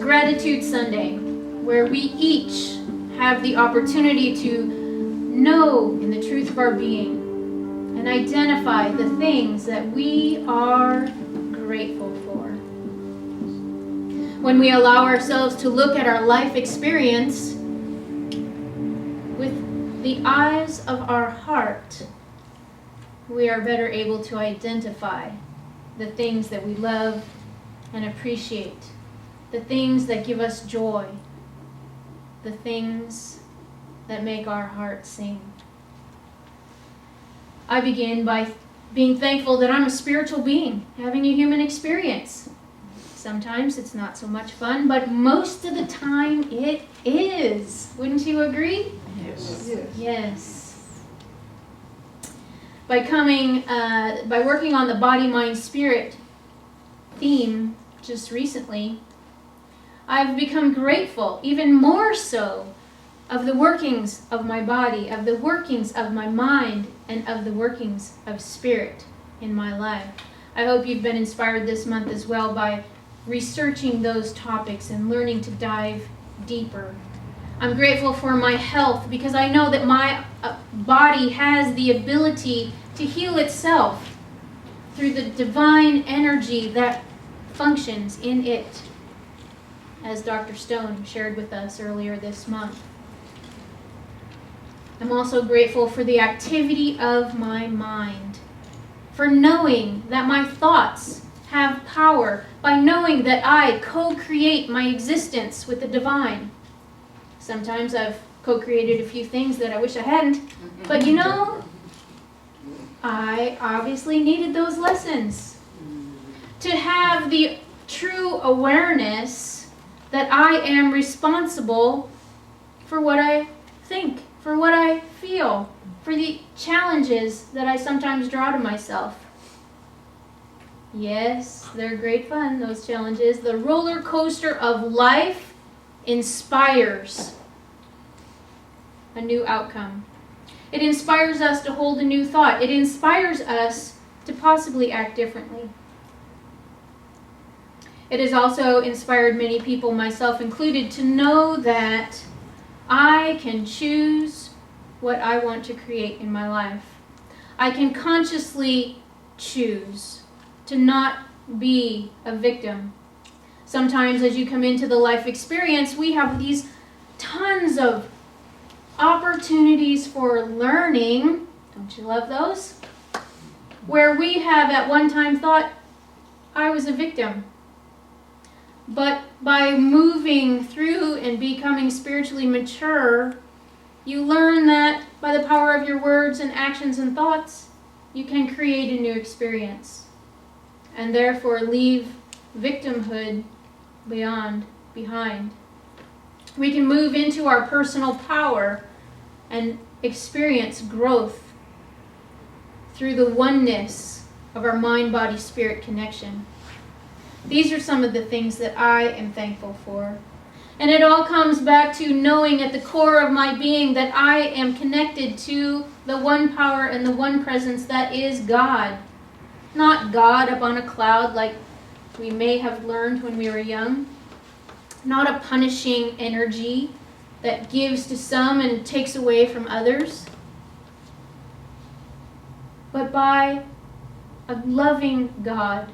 Gratitude Sunday, where we each have the opportunity to know in the truth of our being and identify the things that we are grateful for. When we allow ourselves to look at our life experience with the eyes of our heart, we are better able to identify the things that we love and appreciate, the things that give us joy, the things that make our hearts sing. I begin by being thankful that I'm a spiritual being, having a human experience. Sometimes it's not so much fun, but most of the time it is. Wouldn't you agree? Yes. Yes. By working on the body, mind, spirit theme just recently, I've become grateful, even more so, of the workings of my body, of the workings of my mind, and of the workings of spirit in my life. I hope you've been inspired this month as well by researching those topics and learning to dive deeper. I'm grateful for my health because I know that my body has the ability to heal itself through the divine energy that functions in it, as Dr. Stone shared with us earlier this month. I'm also grateful for the activity of my mind, for knowing that my thoughts have power, by knowing that I co-create my existence with the divine. Sometimes I've co-created a few things that I wish I hadn't, but you know, I obviously needed those lessons to have the true awareness that I am responsible for what I think, for what I feel, for the challenges that I sometimes draw to myself. Yes, they're great fun, those challenges. The roller coaster of life inspires a new outcome. It inspires us to hold a new thought. It inspires us to possibly act differently. It has also inspired many people, myself included, to know that I can choose what I want to create in my life. I can consciously choose to not be a victim. Sometimes as you come into the life experience, we have these tons of opportunities for learning. Don't you love those? Where we have at one time thought, I was a victim. But by moving through and becoming spiritually mature, you learn that by the power of your words and actions and thoughts, you can create a new experience. And therefore leave victimhood behind. We can move into our personal power and experience growth through the oneness of our mind-body-spirit connection. These are some of the things that I am thankful for. And it all comes back to knowing at the core of my being that I am connected to the one power and the one presence that is God. Not God up on a cloud like we may have learned when we were young. Not a punishing energy that gives to some and takes away from others. But by a loving God,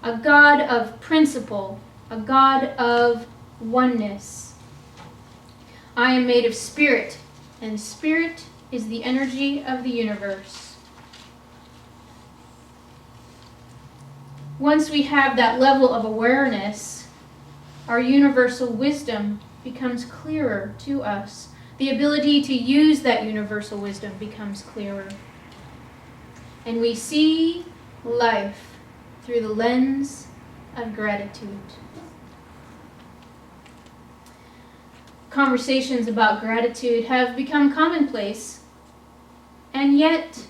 a God of principle, a God of oneness. I am made of spirit, and spirit is the energy of the universe. Once we have that level of awareness, our universal wisdom becomes clearer to us. The ability to use that universal wisdom becomes clearer. And we see life through the lens of gratitude. Conversations about gratitude have become commonplace, and yet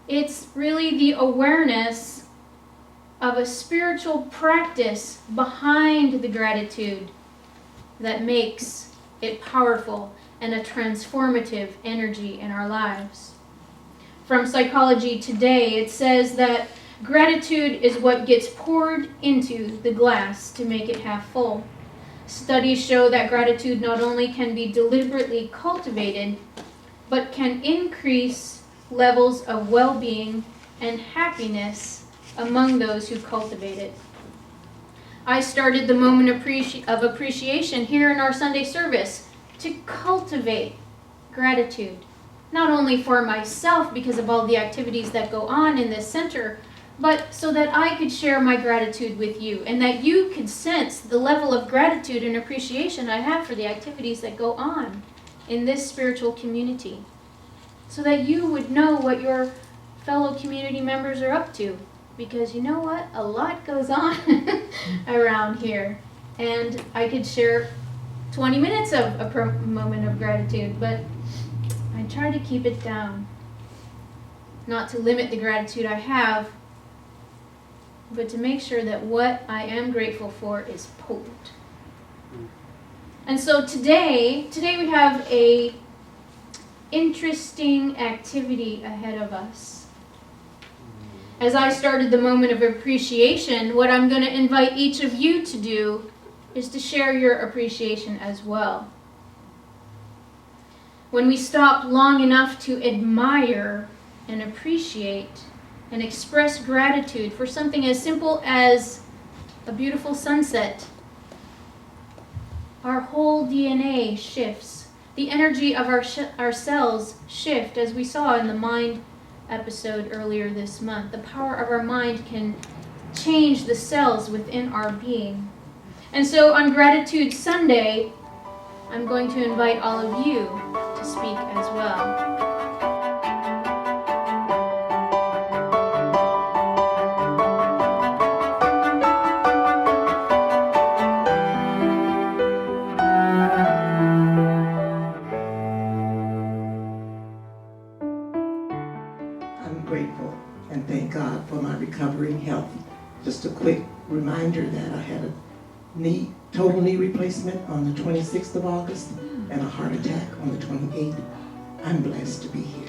it's really the awareness of a spiritual practice behind the gratitude that makes it powerful and a transformative energy in our lives. From Psychology Today, it says that gratitude is what gets poured into the glass to make it half full. Studies show that gratitude not only can be deliberately cultivated, but can increase levels of well-being and happiness among those who cultivate it. I started the moment of appreciation here in our Sunday service to cultivate gratitude, not only for myself because of all the activities that go on in this center, but so that I could share my gratitude with you and that you could sense the level of gratitude and appreciation I have for the activities that go on in this spiritual community, so that you would know what your fellow community members are up to. Because you know what? A lot goes on around here. And I could share 20 minutes of a moment of gratitude, but I try to keep it down. Not to limit the gratitude I have, but to make sure that what I am grateful for is potent. And so today we have a interesting activity ahead of us. As I started the moment of appreciation, what I'm going to invite each of you to do is to share your appreciation as well. When we stop long enough to admire and appreciate and express gratitude for something as simple as a beautiful sunset, our whole DNA shifts. The energy of our cells shift, as we saw in the mind episode earlier this month. The power of our mind can change the cells within our being. And so on Gratitude Sunday, I'm going to invite all of you to speak as well. Recovering health. Just a quick reminder that I had a total knee replacement on the 26th of August and a heart attack on the 28th. I'm blessed to be here.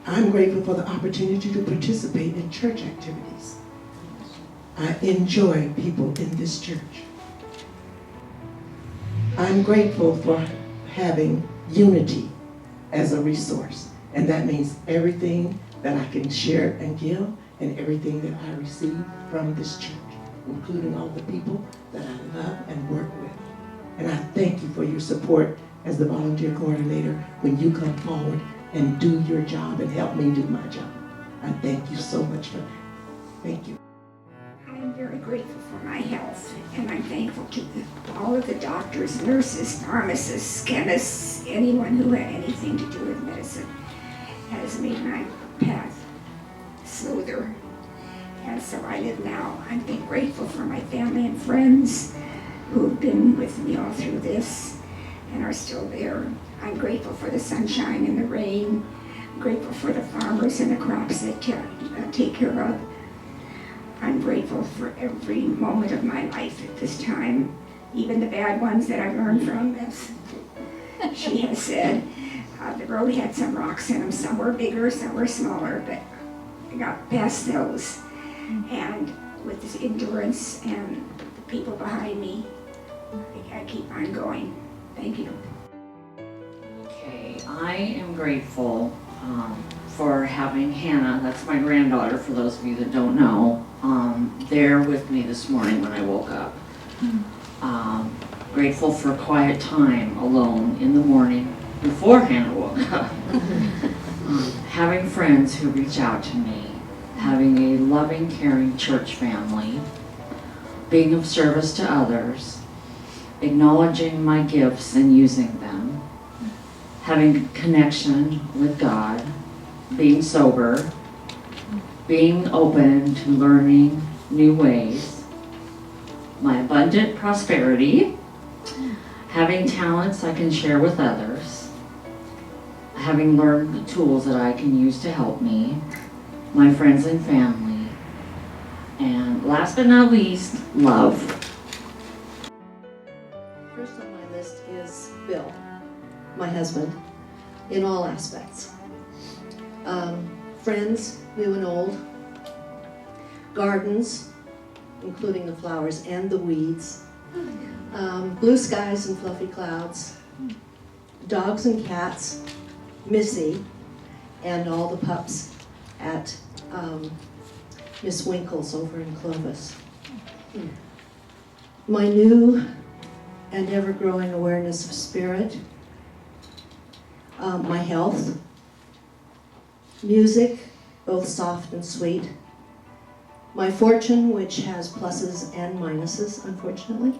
I'm grateful for the opportunity to participate in church activities. I enjoy people in this church. I'm grateful for having unity as a resource, and that means everything that I can share and give and everything that I receive from this church, including all the people that I love and work with. And I thank you for your support as the volunteer coordinator when you come forward and do your job and help me do my job. I thank you so much for that. Thank you. I'm very grateful for my health, and I'm thankful to all of the doctors, nurses, pharmacists, chemists, anyone who had anything to do with medicine has made my path smoother. And so I live now. I'm grateful for my family and friends who've been with me all through this and are still there. I'm grateful for the sunshine and the rain. I'm grateful for the farmers and the crops that take care of. I'm grateful for every moment of my life at this time, even the bad ones that I've learned from, as she has said. The road had some rocks in them. Some were bigger, some were smaller, but I got past those. And with this endurance and the people behind me, I keep on going. Thank you. Okay, I am grateful for having Hannah, that's my granddaughter for those of you that don't know, there with me this morning when I woke up. Grateful for a quiet time alone in the morning before Hannah woke up. Having friends who reach out to me, having a loving, caring church family, being of service to others, acknowledging my gifts and using them, having connection with God, being sober, being open to learning new ways, my abundant prosperity, having talents I can share with others, having learned the tools that I can use to help me, my friends and family, and last but not least, love. First on my list is Bill, my husband, in all aspects. Friends, new and old, gardens, including the flowers and the weeds, blue skies and fluffy clouds, dogs and cats, Missy, and all the pups at Miss Winkle's over in Clovis. My new and ever-growing awareness of spirit, my health, music, both soft and sweet, my fortune, which has pluses and minuses, unfortunately,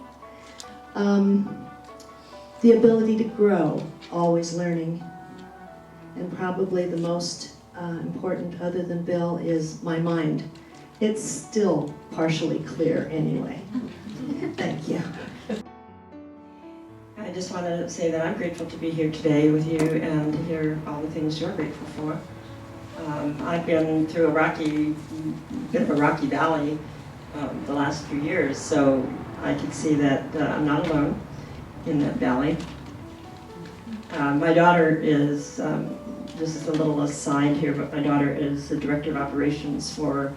the ability to grow, always learning, and probably the most important, other than Bill, is my mind. It's still partially clear anyway. Thank you. I just want to say that I'm grateful to be here today with you and to hear all the things you're grateful for. I've been through a bit of a rocky valley the last few years, so I can see that I'm not alone in that valley. My daughter is, this is a little aside here, but my daughter is the director of operations for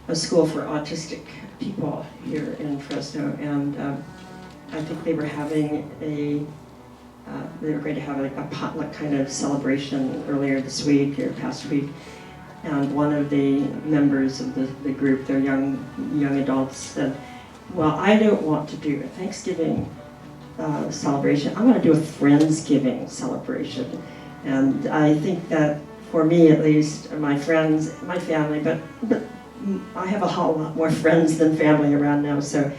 a school for autistic people here in Fresno, and I think they were having they were going to have a potluck kind of celebration earlier this week or past week, and one of the members of the group, they're young adults, said, well, I don't want to do a Thanksgiving celebration, I want to do a Friendsgiving celebration. And I think that for me at least, my friends, my family, but I have a whole lot more friends than family around now, so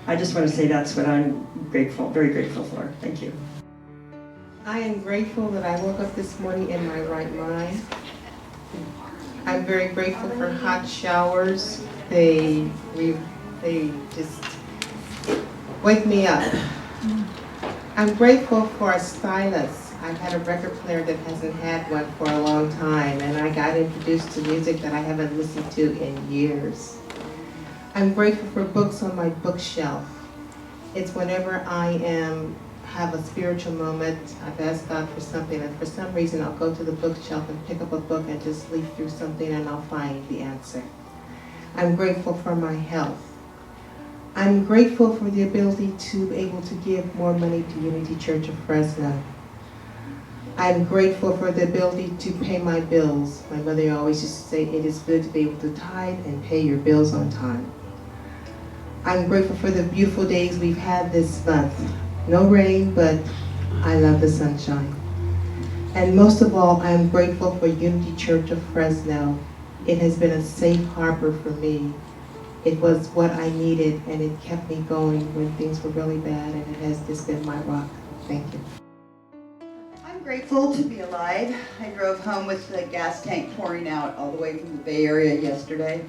I just want to say that's what I'm grateful, very grateful for. Thank you. I am grateful that I woke up this morning in my right mind. I'm very grateful for hot showers. They just wake me up. I'm grateful for a stylus. I've had a record player that hasn't had one for a long time, and I got introduced to music that I haven't listened to in years. I'm grateful for books on my bookshelf. It's whenever I have a spiritual moment, I've asked God for something, and for some reason I'll go to the bookshelf and pick up a book and just leaf through something and I'll find the answer. I'm grateful for my health. I'm grateful for the ability to be able to give more money to Unity Church of Fresno. I'm grateful for the ability to pay my bills. My mother always used to say it is good to be able to tithe and pay your bills on time. I'm grateful for the beautiful days we've had this month. No rain, but I love the sunshine. And most of all, I'm grateful for Unity Church of Fresno. It has been a safe harbor for me. It was what I needed, and it kept me going when things were really bad, and it has just been my rock. Thank you. I'm grateful to be alive. I drove home with the gas tank pouring out all the way from the Bay Area yesterday.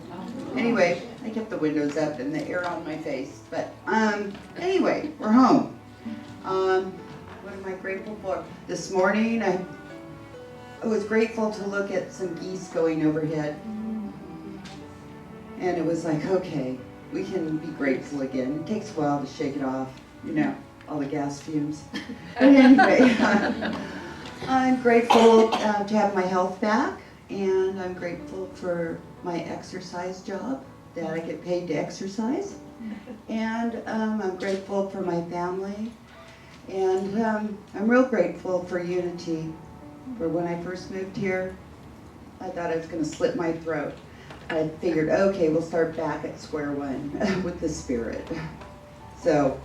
Anyway, I kept the windows up and the air on my face. But anyway, we're home. What am I grateful for? This morning, I was grateful to look at some geese going overhead. And it was like, okay, we can be grateful again. It takes a while to shake it off, you know, all the gas fumes. But anyway, I'm grateful to have my health back, and I'm grateful for my exercise job, that I get paid to exercise. And I'm grateful for my family. And I'm real grateful for Unity. For when I first moved here, I thought I was going to slit my throat. I figured, okay, we'll start back at square one with the spirit. So,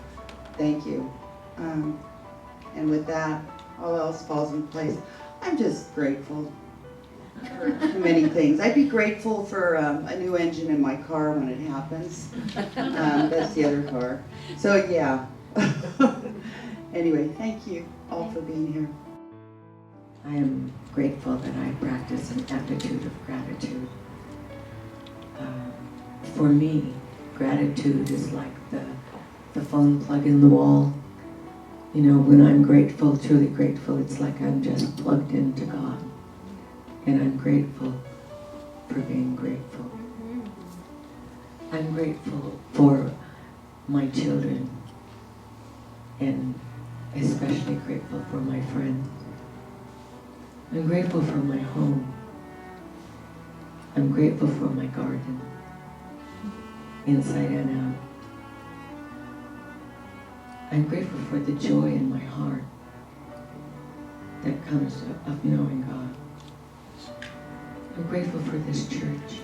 thank you. And with that, all else falls in place. I'm just grateful for many things. I'd be grateful for a new engine in my car when it happens. That's the other car. So, yeah. Anyway, thank you all for being here. I am grateful that I practice an attitude of gratitude. For me, gratitude is like the phone plug in the wall. You know, when I'm grateful, truly grateful, it's like I'm just plugged into God. And I'm grateful for being grateful. I'm grateful for my children, and especially grateful for my friends. I'm grateful for my home. I'm grateful for my garden, inside and out. I'm grateful for the joy in my heart that comes of knowing God. I'm grateful for this church.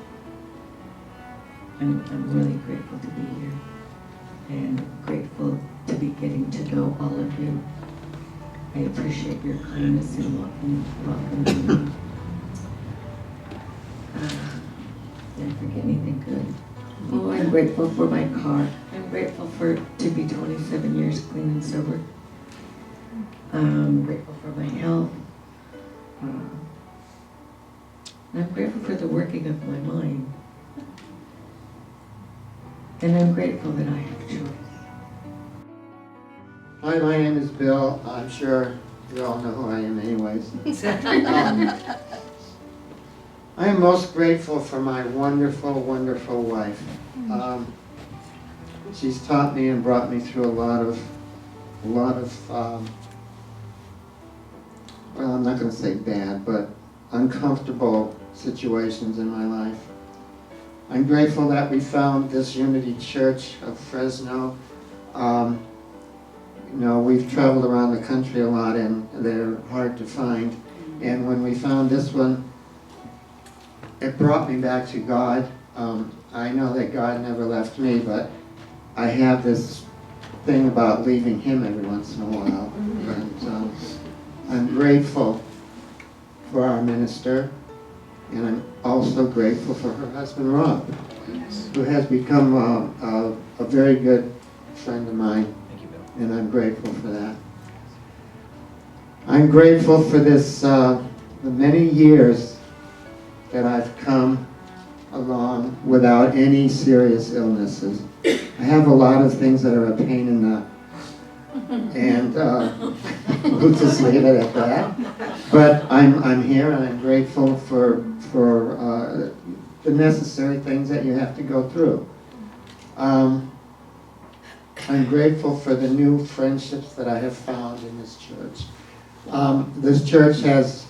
I'm really grateful to be here and grateful to be getting to know all of you. I appreciate your kindness and welcoming me. Did I forget anything good? Oh, I'm grateful for my car. I'm grateful to be 27 years clean and sober. I'm grateful for my health. I'm grateful for the working of my mind. And I'm grateful that I have choice. Hi, my name is Bill. I'm sure you all know who I am anyways. I am most grateful for my wonderful, wonderful wife. She's taught me and brought me through a lot of well, I'm not going to say bad, but uncomfortable situations in my life. I'm grateful that we found this Unity Church of Fresno. You know, we've traveled around the country a lot and they're hard to find. And when we found this one, it brought me back to God. I know that God never left me, but I have this thing about leaving Him every once in a while. And I'm grateful for our minister, and I'm also grateful for her husband, Rob, who has become a very good friend of mine, and I'm grateful for that. I'm grateful for this, the many years that I've come along without any serious illnesses. I have a lot of things that are a pain in the, and we'll just leave it at that. But I'm here and I'm grateful for the necessary things that you have to go through. I'm grateful for the new friendships that I have found in this church. This church has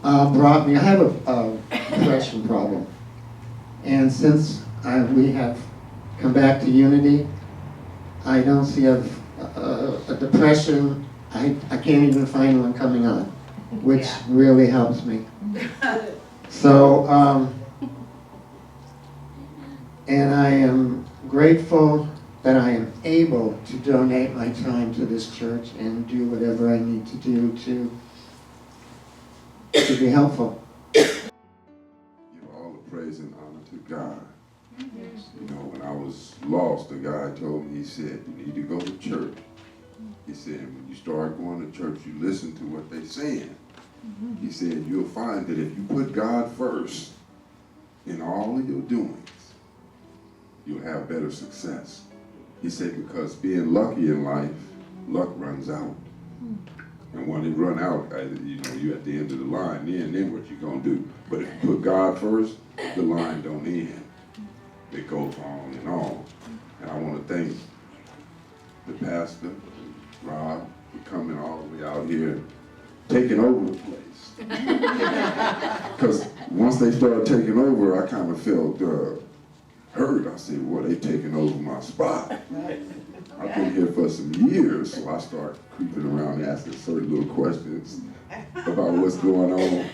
brought me, I have a depression problem. And since we have come back to Unity, I don't see a depression, I can't even find one coming on, which really helps me. So, and I am grateful that I am able to donate my time to this church and do whatever I need to do to be helpful. Give all the praise and honor to God. You know, when I was lost, the guy told me, he said, you need to go to church. He said, when you start going to church, you listen to what they're saying. He said, you'll find that if you put God first in all of your doings, you'll have better success. He said, because being lucky in life, luck runs out. And when it run out, you know, you're at the end of the line, then what you gonna do? But if you put God first, the line don't end. It goes on and on. And I want to thank the pastor, Rob, for coming all the way out here and taking over the place. Because once they started taking over, I kind of felt hurt. I said, well, they taking over my spot. I've been here for some years, so I started creeping around asking certain little questions about what's going on.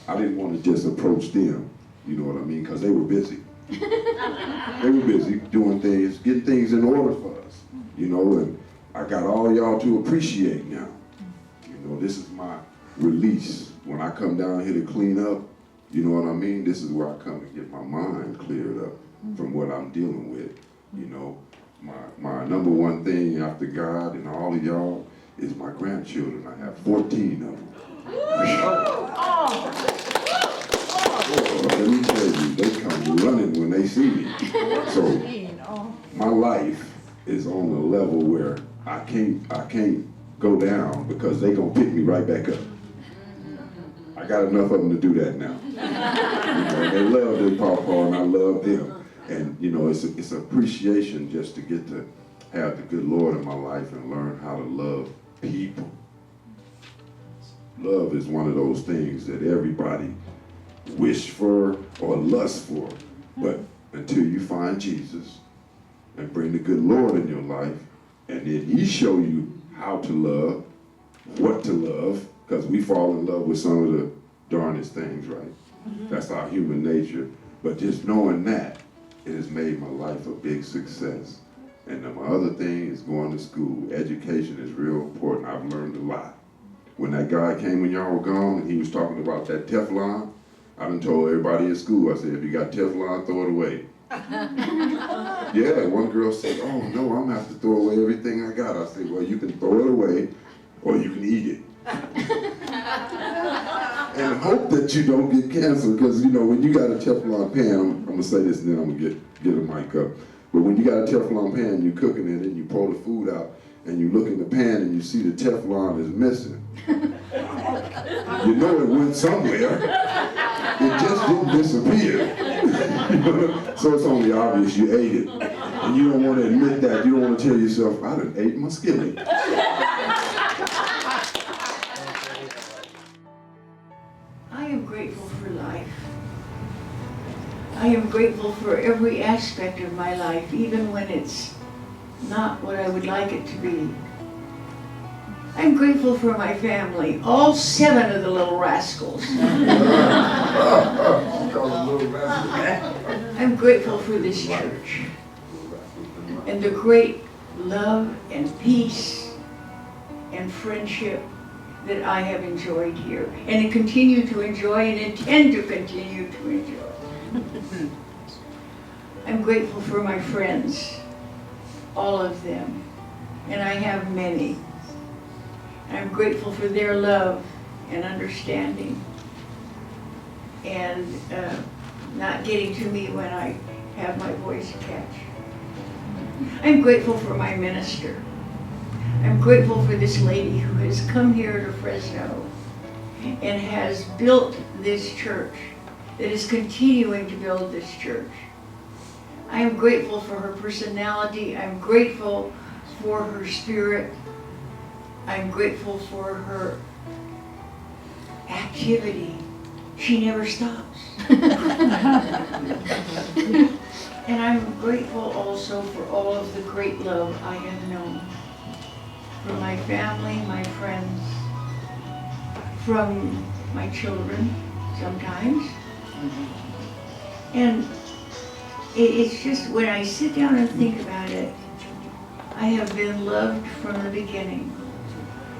I didn't want to just approach them, you know what I mean, because they were busy. They were busy doing things, getting things in order for us, you know, and I got all y'all to appreciate now. You know, this is my release. When I come down here to clean up, you know what I mean, this is where I come and get my mind cleared up from what I'm dealing with, you know. My number one thing after God and all of y'all is my grandchildren. I have 14 of them. Oh, let me tell you, they come running when they see me. So my life is on a level where I can't go down because they gonna pick me right back up. I got enough of them to do that now. You know, they love their pawpaw and I love them. And, you know, it's appreciation just to get to have the good Lord in my life and learn how to love people. Love is one of those things that everybody wish for or lust for. But until you find Jesus, and bring the good Lord in your life, and then he show you how to love, what to love, because we fall in love with some of the darnest things, right? That's our human nature. But just knowing that, it has made my life a big success. And then my other thing is going to school. Education is real important. I've learned a lot. When that guy came when y'all were gone and he was talking about that Teflon, I done told everybody at school, I said, if you got Teflon, throw it away. Yeah, one girl said, oh no, I'm gonna have to throw away everything I got. I said, well, you can throw it away or you can eat it. And hope that you don't get cancer, because you know, when you got a Teflon pan, I'm gonna say this and then I'm gonna get a mic up. But when you got a Teflon pan, you're cooking it and you pull the food out and you look in the pan and you see the Teflon is missing. You know it went somewhere. It just didn't disappear. So it's only obvious you ate it. And you don't want to admit that. You don't want to tell yourself, I done ate my skillet. I am grateful for life. I am grateful for every aspect of my life, even when it's not what I would like it to be. I'm grateful for my family, all 7 of the little rascals. I'm grateful for this church and the great love and peace and friendship that I have enjoyed here and continue to enjoy and intend to continue to enjoy. I'm grateful for my friends, all of them, and I have many. I'm grateful for their love and understanding and not getting to me when I have my voice catch. I'm grateful for my minister. I'm grateful for this lady who has come here to Fresno and has built this church, that is continuing to build this church. I am grateful for her personality. I'm grateful for her spirit. I'm grateful for her activity. She never stops. And I'm grateful also for all of the great love I have known. From my family, my friends, from my children sometimes. And it's just, when I sit down and think about it, I have been loved from the beginning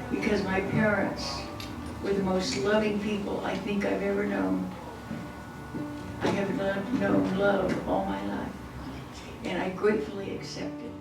because my parents were the most loving people I think I've ever known. I have known love all my life, and I gratefully accept it.